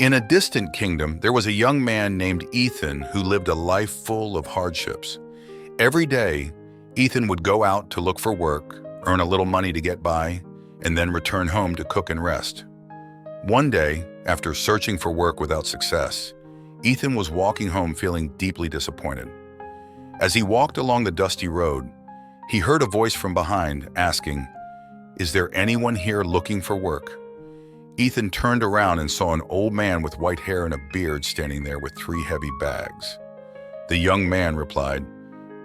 In a distant kingdom, there was a young man named Ethan who lived a life full of hardships. Every day, Ethan would go out to look for work, earn a little money to get by, and then return home to cook and rest. One day, after searching for work without success, Ethan was walking home feeling deeply disappointed. As he walked along the dusty road, he heard a voice from behind asking, "Is there anyone here looking for work?" Ethan turned around and saw an old man with white hair and a beard standing there with 3 heavy bags. The young man replied,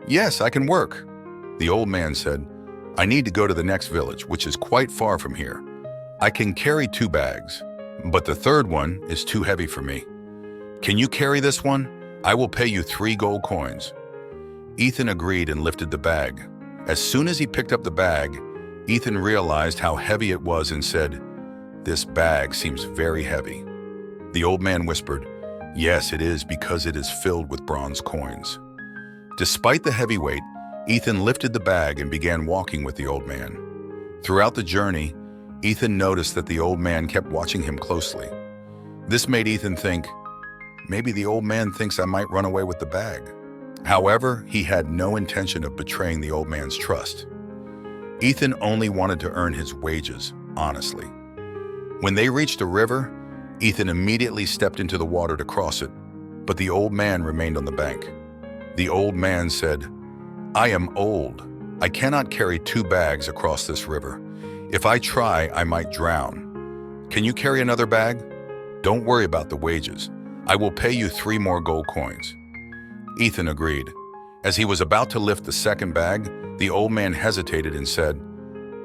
"Yes, I can work." The old man said, "I need to go to the next village, which is quite far from here. I can carry 2 bags, but the third one is too heavy for me. Can you carry this one? I will pay you 3 gold coins." Ethan agreed and lifted the bag. As soon as he picked up the bag, Ethan realized how heavy it was and said, "This bag seems very heavy." The old man whispered, "Yes, it is because it is filled with bronze coins." Despite the heavy weight, Ethan lifted the bag and began walking with the old man. Throughout the journey, Ethan noticed that the old man kept watching him closely. This made Ethan think, maybe the old man thinks I might run away with the bag. However, he had no intention of betraying the old man's trust. Ethan only wanted to earn his wages, honestly. When they reached a river, Ethan immediately stepped into the water to cross it, but the old man remained on the bank. The old man said, "I am old. I cannot carry 2 bags across this river. If I try, I might drown. Can you carry another bag? Don't worry about the wages. I will pay you 3 more gold coins." Ethan agreed. As he was about to lift the second bag, the old man hesitated and said,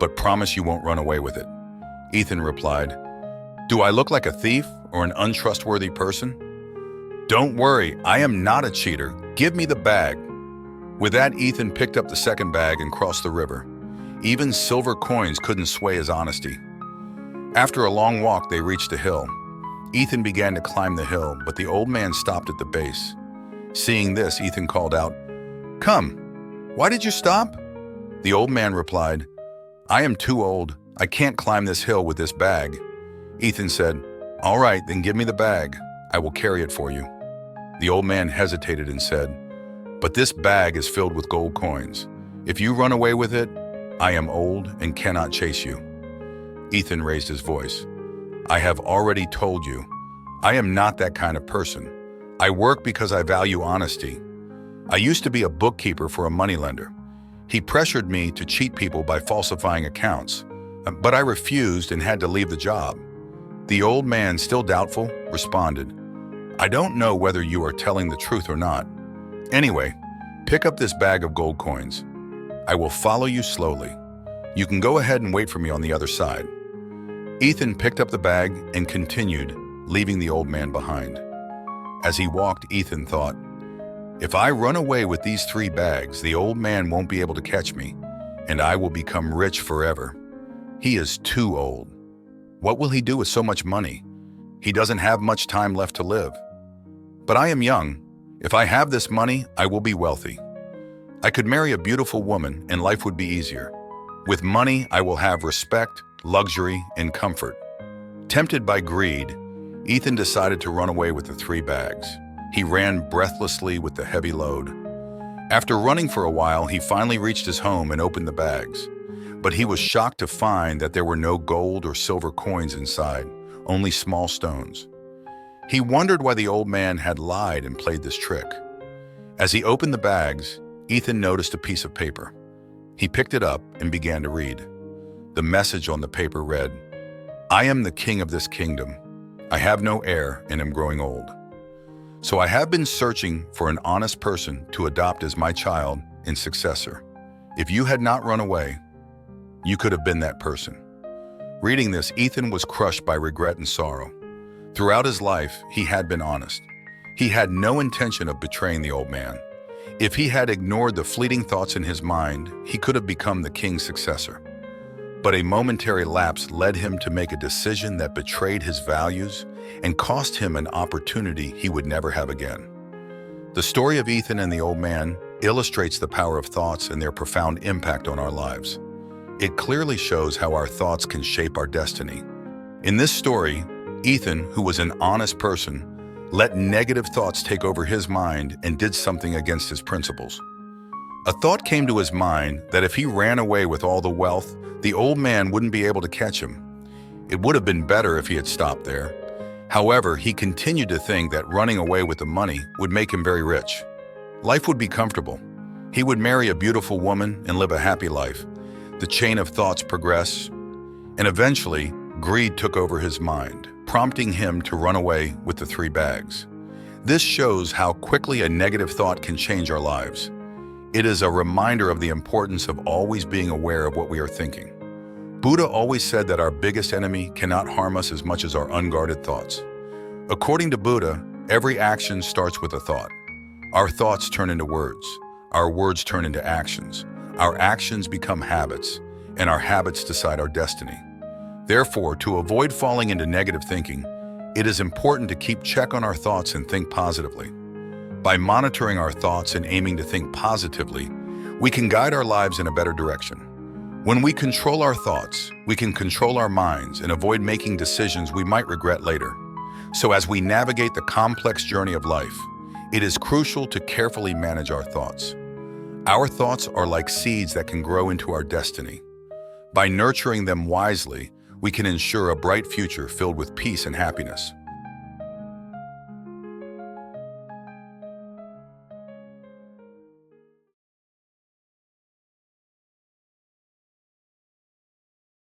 "But promise you won't run away with it." Ethan replied, "Do I look like a thief or an untrustworthy person?" "Don't worry, I am not a cheater. Give me the bag." With that, Ethan picked up the second bag and crossed the river. Even silver coins couldn't sway his honesty. After a long walk, they reached a hill. Ethan began to climb the hill, but the old man stopped at the base. Seeing this, Ethan called out, "Come, why did you stop?" The old man replied, "I am too old. I can't climb this hill with this bag." Ethan said, "All right, then give me the bag. I will carry it for you." The old man hesitated and said, "But this bag is filled with gold coins. If you run away with it, I am old and cannot chase you." Ethan raised his voice. "I have already told you, I am not that kind of person. I work because I value honesty. I used to be a bookkeeper for a moneylender. He pressured me to cheat people by falsifying accounts, but I refused and had to leave the job." The old man, still doubtful, responded, "I don't know whether you are telling the truth or not. Anyway, pick up this bag of gold coins. I will follow you slowly. You can go ahead and wait for me on the other side." Ethan picked up the bag and continued, leaving the old man behind. As he walked, Ethan thought, "If I run away with these 3 bags, the old man won't be able to catch me, and I will become rich forever. He is too old. What will he do with so much money? He doesn't have much time left to live. But I am young. If I have this money, I will be wealthy. I could marry a beautiful woman and life would be easier. With money, I will have respect, luxury, and comfort." Tempted by greed, Ethan decided to run away with the 3 bags. He ran breathlessly with the heavy load. After running for a while, he finally reached his home and opened the bags. But he was shocked to find that there were no gold or silver coins inside, only small stones. He wondered why the old man had lied and played this trick. As he opened the bags, Ethan noticed a piece of paper. He picked it up and began to read. The message on the paper read, "I am the king of this kingdom. I have no heir and am growing old. So I have been searching for an honest person to adopt as my child and successor. If you had not run away, you could have been that person." Reading this, Ethan was crushed by regret and sorrow. Throughout his life, he had been honest. He had no intention of betraying the old man. If he had ignored the fleeting thoughts in his mind, he could have become the king's successor. But a momentary lapse led him to make a decision that betrayed his values and cost him an opportunity he would never have again. The story of Ethan and the old man illustrates the power of thoughts and their profound impact on our lives. It clearly shows how our thoughts can shape our destiny. In this story, Ethan, who was an honest person, let negative thoughts take over his mind and did something against his principles. A thought came to his mind that if he ran away with all the wealth, the old man wouldn't be able to catch him. It would have been better if he had stopped there. However, he continued to think that running away with the money would make him very rich. Life would be comfortable. He would marry a beautiful woman and live a happy life. The chain of thoughts progressed, and eventually, greed took over his mind, prompting him to run away with the 3 bags. This shows how quickly a negative thought can change our lives. It is a reminder of the importance of always being aware of what we are thinking. Buddha always said that our biggest enemy cannot harm us as much as our unguarded thoughts. According to Buddha, every action starts with a thought. Our thoughts turn into words. Our words turn into actions. Our actions become habits, and our habits decide our destiny. Therefore, to avoid falling into negative thinking, it is important to keep check on our thoughts and think positively. By monitoring our thoughts and aiming to think positively, we can guide our lives in a better direction. When we control our thoughts, we can control our minds and avoid making decisions we might regret later. So as we navigate the complex journey of life, it is crucial to carefully manage our thoughts. Our thoughts are like seeds that can grow into our destiny. By nurturing them wisely, we can ensure a bright future filled with peace and happiness.